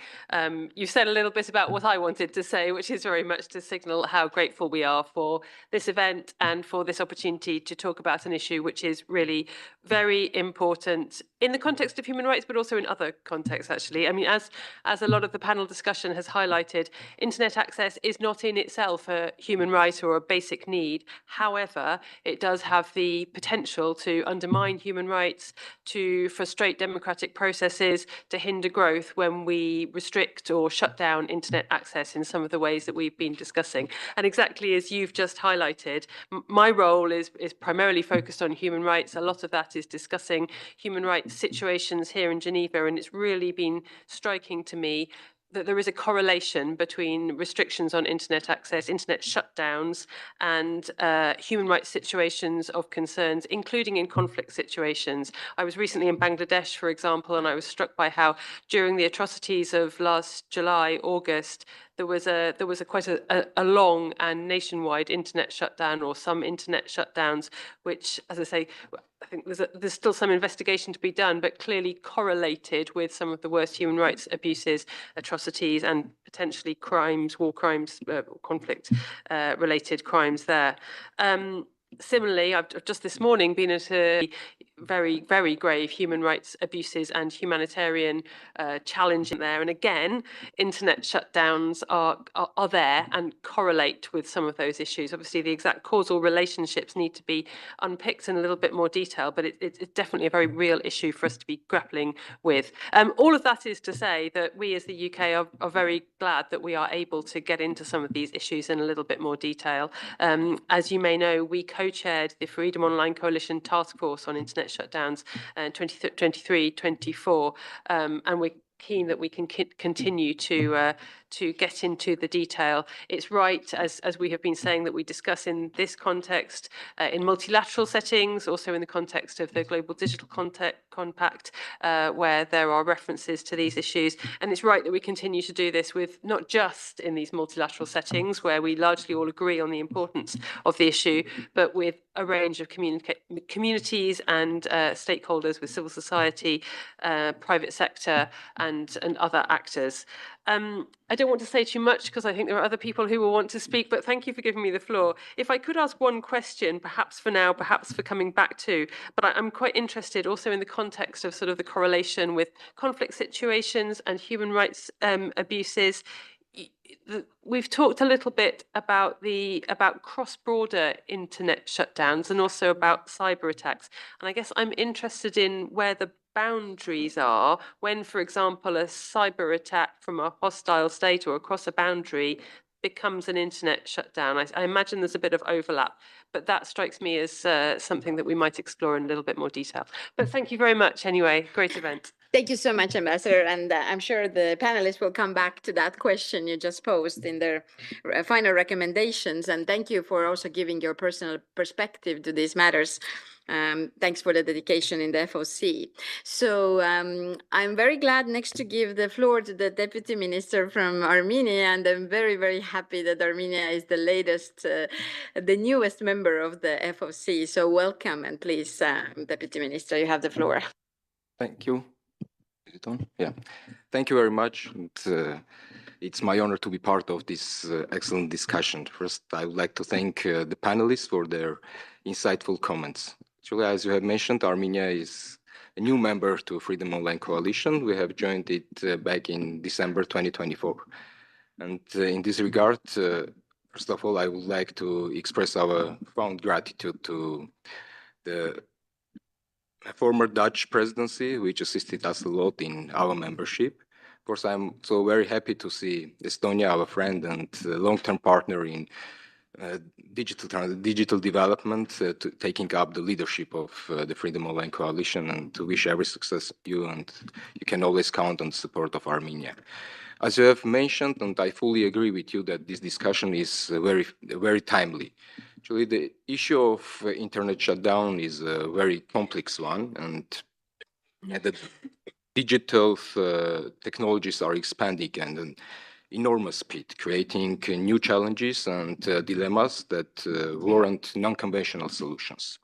You said a little bit about what I wanted to say, which is very much to signal how grateful we are for this event and for this opportunity to talk about an issue which is really very important in the context of human rights, but also in other contexts, actually. I mean, as a lot of the panel discussion has highlighted, internet access is not in itself a human right or a basic need. However, it does have the potential to undermine human rights, to frustrate democratic processes, to hinder growth when we restrict or shut down internet access in some of the ways that we've been discussing. And exactly as you've just highlighted, my role is primarily focused on human rights. A lot of that is discussing human rights situations here in Geneva, and it's really been striking to me that there is a correlation between restrictions on internet access, internet shutdowns, and human rights situations of concerns, including in conflict situations. I was recently in Bangladesh, for example, and I was struck by how during the atrocities of last July, August, there was quite a long and nationwide internet shutdown, or some internet shutdowns, which, as I say, I think there's still some investigation to be done, but clearly correlated with some of the worst human rights abuses, atrocities, and potentially crimes, war crimes, conflict related crimes there. Similarly, I've just this morning been at a very, very grave human rights abuses and humanitarian challenge there. And again, internet shutdowns are there and correlate with some of those issues. Obviously, the exact causal relationships need to be unpicked in a little bit more detail, but it's definitely a very real issue for us to be grappling with. All of that is to say that we as the UK are very glad that we are able to get into some of these issues in a little bit more detail. As you may know, we co-chaired the Freedom Online Coalition Task Force on Internet shutdowns in 2023-24, and we're keen that we can continue to get into the detail. It's right, as we have been saying, that we discuss in this context, in multilateral settings, also in the context of the Global Digital Compact, where there are references to these issues. And it's right that we continue to do this with not just in these multilateral settings, where we largely all agree on the importance of the issue, but with a range of communities and stakeholders, with civil society, private sector, and other actors. I don't want to say too much because I think there are other people who will want to speak, but thank you for giving me the floor. If I could ask one question, perhaps for now, perhaps for coming back to, but I'm quite interested also in the context of sort of the correlation with conflict situations and human rights abuses. We've talked a little bit about cross-border internet shutdowns and also about cyber attacks. And I guess I'm interested in where the boundaries are when, for example, a cyber attack from a hostile state or across a boundary becomes an internet shutdown. I imagine there's a bit of overlap, but that strikes me as something that we might explore in a little bit more detail. But thank you very much anyway. Great event. Thank you so much, Ambassador. And I'm sure the panelists will come back to that question you just posed in their final recommendations. And thank you for also giving your personal perspective to these matters. Thanks for the dedication in the FOC. So I'm very glad next to give the floor to the Deputy Minister from Armenia. And I'm very, very happy that Armenia is the latest, the newest member of the FOC. So welcome. And please, Deputy Minister, you have the floor. Thank you. Is it on? Yeah. Thank you very much. It's my honor to be part of this excellent discussion. First, I would like to thank the panelists for their insightful comments. Actually, as you have mentioned, Armenia is a new member to Freedom Online Coalition. We have joined it back in December 2024. And in this regard, first of all, I would like to express our profound gratitude to the former Dutch presidency, which assisted us a lot in our membership. Of course, I'm so very happy to see Estonia, our friend and long-term partner in digital development, taking up the leadership of the Freedom Online Coalition, and to wish every success to you, and you can always count on the support of Armenia. As you have mentioned, and I fully agree with you that this discussion is very timely. Actually, the issue of internet shutdown is a very complex one, and the digital technologies are expanding at an enormous speed, creating new challenges and dilemmas that warrant non-conventional solutions.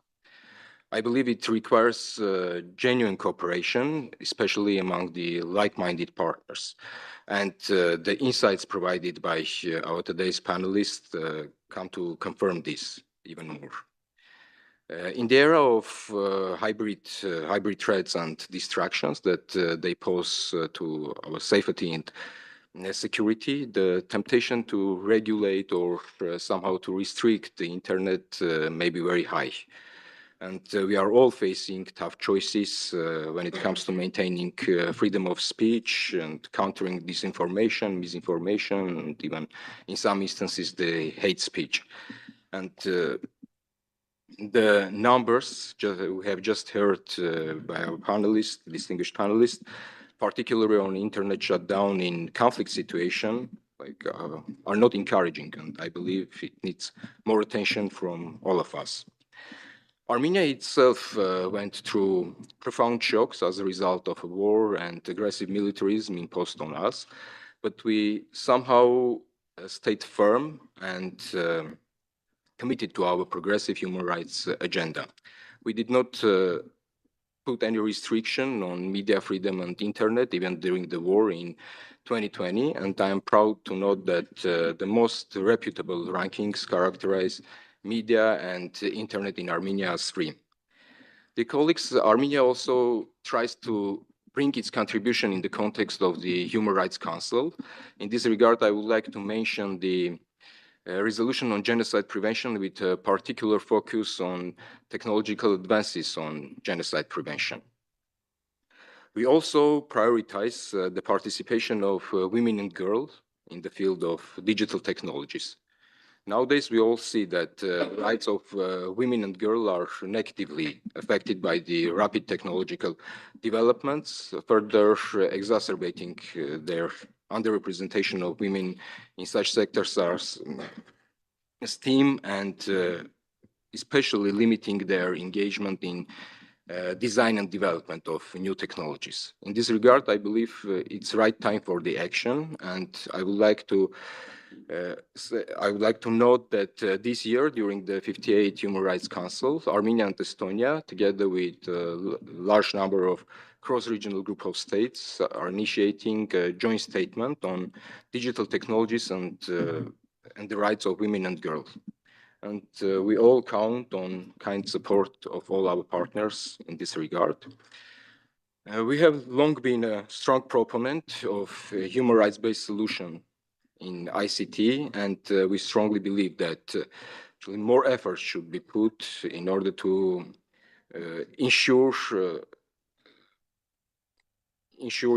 I believe it requires genuine cooperation, especially among the like-minded partners. And the insights provided by our today's panelists come to confirm this even more. In the era of hybrid threats and distractions that they pose to our safety and security, the temptation to regulate or somehow to restrict the internet may be very high. And we are all facing tough choices when it comes to maintaining freedom of speech and countering disinformation, misinformation, and even in some instances, the hate speech. And the numbers we have just heard by our panelists, distinguished panelists, particularly on internet shutdown in conflict situation, are not encouraging. And I believe it needs more attention from all of us. Armenia itself went through profound shocks as a result of a war and aggressive militarism imposed on us, but we somehow stayed firm and committed to our progressive human rights agenda. We did not put any restriction on media freedom and internet, even during the war in 2020, and I am proud to note that the most reputable rankings characterize media and internet in Armenia as free. The colleagues, Armenia also tries to bring its contribution in the context of the Human Rights Council. In this regard, I would like to mention the resolution on genocide prevention with a particular focus on technological advances on genocide prevention. We also prioritize the participation of women and girls in the field of digital technologies. Nowadays, we all see that rights of women and girls are negatively affected by the rapid technological developments, further exacerbating their underrepresentation of women in such sectors as STEAM and especially limiting their engagement in design and development of new technologies. In this regard, I believe it's right time for the action, and I would like to note that this year, during the 58th Human Rights Council, Armenia and Estonia, together with a large number of cross-regional group of states, are initiating a joint statement on digital technologies and the rights of women and girls. And we all count on kind support of all our partners in this regard. We have long been a strong proponent of a human rights-based solution in ICT, and we strongly believe that more efforts should be put in order to ensure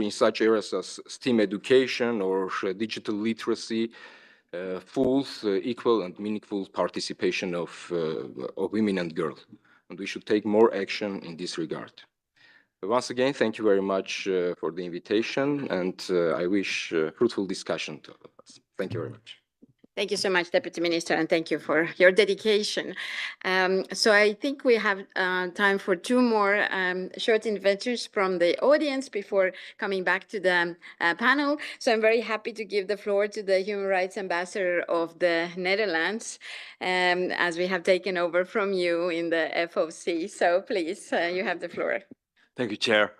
in such areas as STEAM education or digital literacy, full, equal, and meaningful participation of women and girls. And we should take more action in this regard. Once again, thank you very much for the invitation, and I wish fruitful discussion to all of us. Thank you very much. Thank you so much, Deputy Minister, and thank you for your dedication. So I think we have time for two more short interventions from the audience before coming back to the panel. So I'm very happy to give the floor to the Human Rights Ambassador of the Netherlands, as we have taken over from you in the FOC. So please, you have the floor. Thank you, Chair,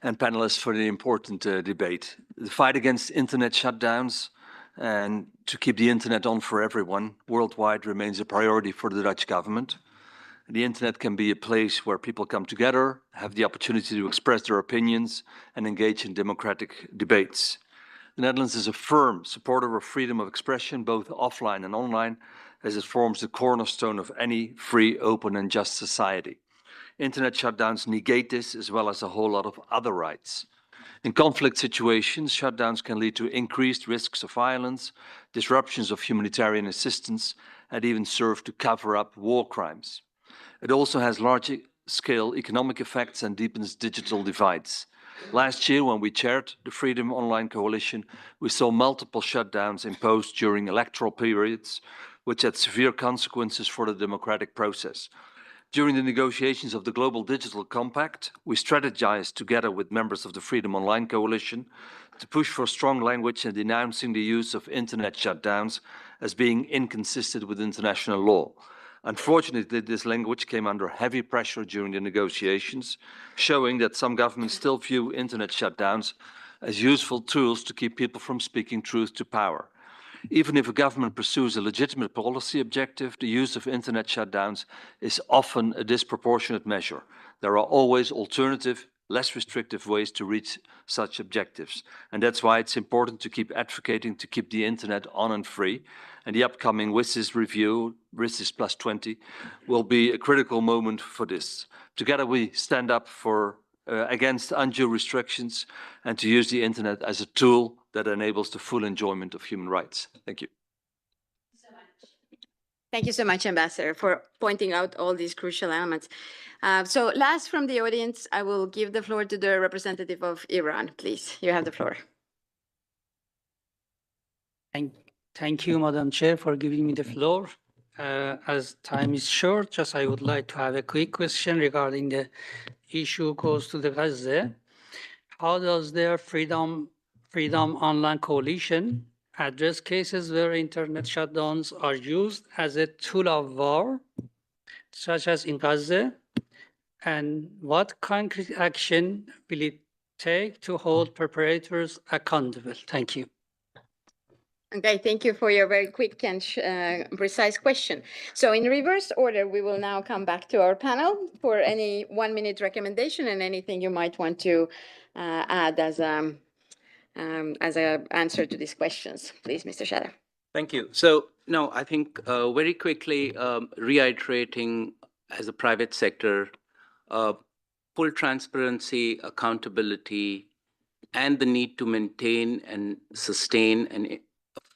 and panelists for the important debate. The fight against internet shutdowns and to keep the internet on for everyone worldwide remains a priority for the Dutch government. The internet can be a place where people come together, have the opportunity to express their opinions and engage in democratic debates. The Netherlands is a firm supporter of freedom of expression, both offline and online, as it forms the cornerstone of any free, open and just society. Internet shutdowns negate this, as well as a whole lot of other rights. In conflict situations, shutdowns can lead to increased risks of violence, disruptions of humanitarian assistance, and even serve to cover up war crimes. It also has large-scale economic effects and deepens digital divides. Last year, when we chaired the Freedom Online Coalition, we saw multiple shutdowns imposed during electoral periods, which had severe consequences for the democratic process. During the negotiations of the Global Digital Compact, we strategized together with members of the Freedom Online Coalition to push for strong language in denouncing the use of internet shutdowns as being inconsistent with international law. Unfortunately, this language came under heavy pressure during the negotiations, showing that some governments still view internet shutdowns as useful tools to keep people from speaking truth to power. Even if a government pursues a legitimate policy objective, the use of internet shutdowns is often a disproportionate measure. There are always alternative, less restrictive ways to reach such objectives. And that's why it's important to keep advocating to keep the internet on and free. And the upcoming WSIS review, WSIS Plus 20, will be a critical moment for this. Together we stand up for against undue restrictions and to use the internet as a tool that enables the full enjoyment of human rights. Thank you. Thank you so much, Ambassador, for pointing out all these crucial elements. So last from the audience, I will give the floor to the representative of Iran. Please, you have the floor. Thank you, Madam Chair, for giving me the floor. As time is short, just I would like to have a quick question regarding the issue goes to the Gaza. How does their Freedom Online Coalition address cases where internet shutdowns are used as a tool of war, such as in Gaza? And what concrete action will it take to hold perpetrators accountable? Thank you. Okay, thank you for your very quick and precise question. So in reverse order, we will now come back to our panel for any 1-minute recommendation and anything you might want to add as an answer to these questions. Please, Mr. Shadow. Thank you. So, no, I think very quickly reiterating as a private sector, full transparency, accountability, and the need to maintain and sustain a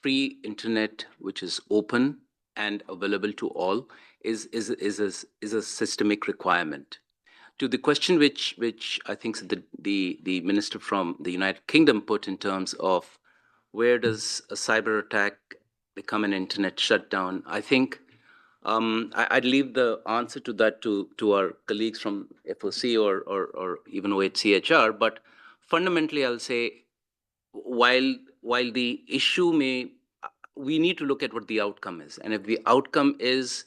free internet which is open and available to all is a systemic requirement. To the question which I think the minister from the United Kingdom put in terms of where does a cyber attack become an internet shutdown, I think I'd leave the answer to that to our colleagues from FOC or even OHCHR. But fundamentally, I'll say while the issue we need to look at what the outcome is, and if the outcome is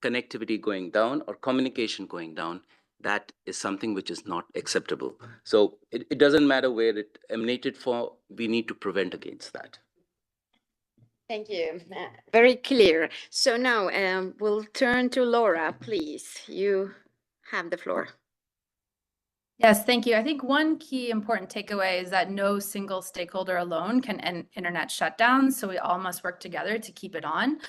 connectivity going down or communication going down, that is something which is not acceptable. So it doesn't matter where it emanated from, we need to prevent against that. Thank you. Very clear. So now we'll turn to Laura, please. You have the floor. Yes, thank you. I think one key important takeaway is that no single stakeholder alone can end internet shutdowns, so we all must work together to keep it on.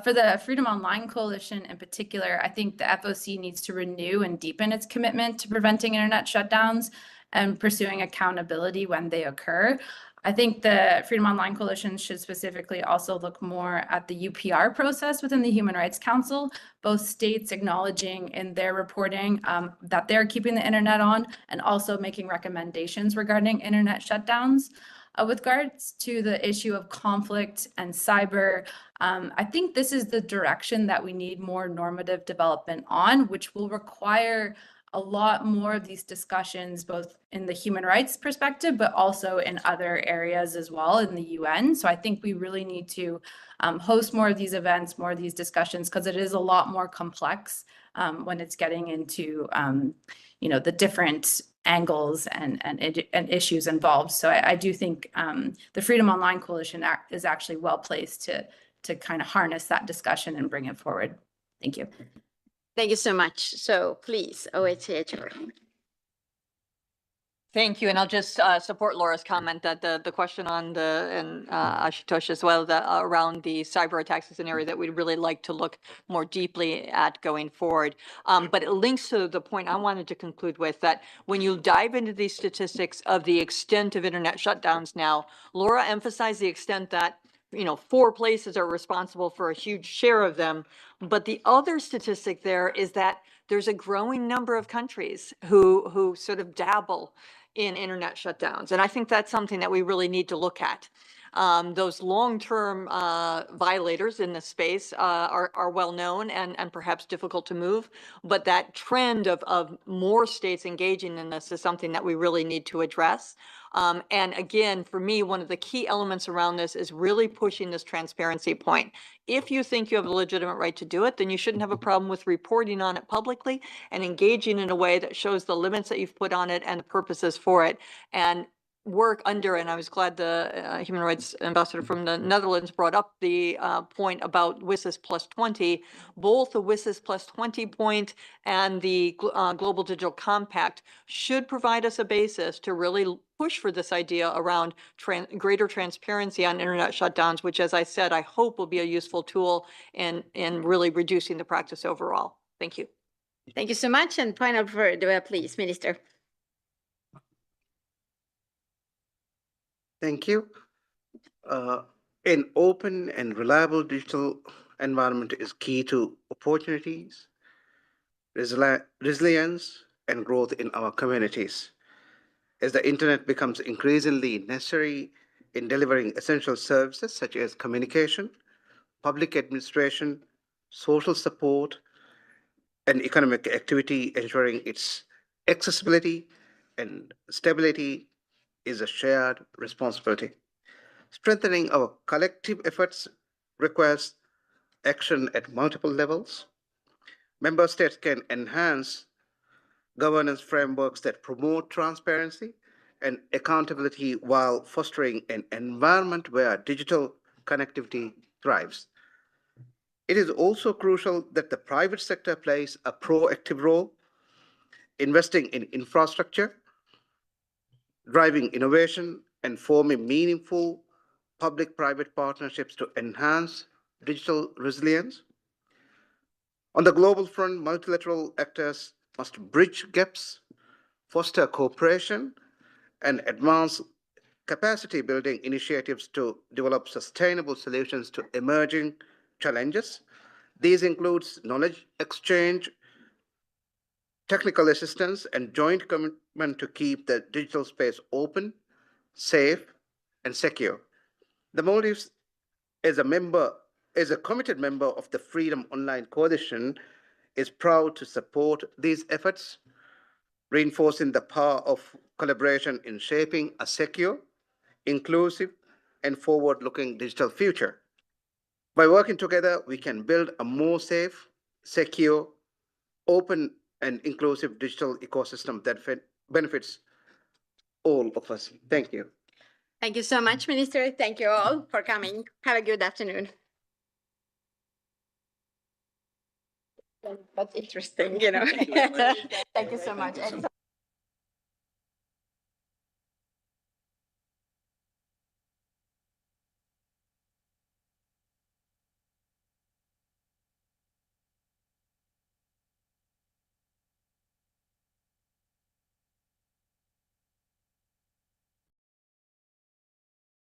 For the Freedom Online Coalition in particular, I think the FOC needs to renew and deepen its commitment to preventing internet shutdowns and pursuing accountability when they occur. I think the Freedom Online Coalition should specifically also look more at the UPR process within the Human Rights Council, both states acknowledging in their reporting that they're keeping the internet on and also making recommendations regarding internet shutdowns. With regards to the issue of conflict and cyber, I think this is the direction that we need more normative development on, which will require a lot more of these discussions, both in the human rights perspective, but also in other areas as well in the UN. So I think we really need to host more of these events, more of these discussions, because it is a lot more complex when it's getting into, the different angles and issues involved. So I do think the Freedom Online Coalition is actually well placed to kind of harness that discussion and bring it forward. Thank you. Thank you so much. So please, OHCHR. Thank you, and I'll just support Laura's comment that the question on and Ashutosh as well, that around the cyber attacks is an area that we'd really like to look more deeply at going forward. But it links to the point I wanted to conclude with, that when you dive into these statistics of the extent of internet shutdowns now, Laura emphasized the extent that 4 places are responsible for a huge share of them. But the other statistic there is that there's a growing number of countries who sort of dabble in internet shutdowns. And I think that's something that we really need to look at. Those long-term violators in this space are well known and perhaps difficult to move, but that trend of more states engaging in this is something that we really need to address. And again, for me, one of the key elements around this is really pushing this transparency point. If you think you have a legitimate right to do it, then you shouldn't have a problem with reporting on it publicly and engaging in a way that shows the limits that you've put on it and the purposes for it. And work under, and I was glad the Human Rights Ambassador from the Netherlands brought up the point about WSIS plus 20. Both the WSIS plus 20 point and the Global Digital Compact should provide us a basis to really push for this idea around greater transparency on internet shutdowns, which, as I said, I hope will be a useful tool in really reducing the practice overall. Thank you. Thank you so much. And final word, please, Minister. Thank you. An open and reliable digital environment is key to opportunities, resilience, and growth in our communities. As the internet becomes increasingly necessary in delivering essential services such as communication, public administration, social support, and economic activity, ensuring its accessibility and stability is a shared responsibility. Strengthening our collective efforts requires action at multiple levels. Member states can enhance governance frameworks that promote transparency and accountability while fostering an environment where digital connectivity thrives. It is also crucial that the private sector plays a proactive role, investing in infrastructure, driving innovation, and forming meaningful public-private partnerships to enhance digital resilience. On the global front, multilateral actors must bridge gaps, foster cooperation, and advance capacity building initiatives to develop sustainable solutions to emerging challenges. These includes knowledge exchange, technical assistance, and joint commitment to keep the digital space open, safe, and secure. The Maldives is a committed member of the Freedom Online Coalition, is proud to support these efforts, reinforcing the power of collaboration in shaping a secure, inclusive, and forward-looking digital future. By working together, we can build a more safe, secure, open, and inclusive digital ecosystem that benefits all of us. Thank you. Thank you so much, Minister. Thank you all for coming. Have a good afternoon. That's interesting, you know. Thank you so much.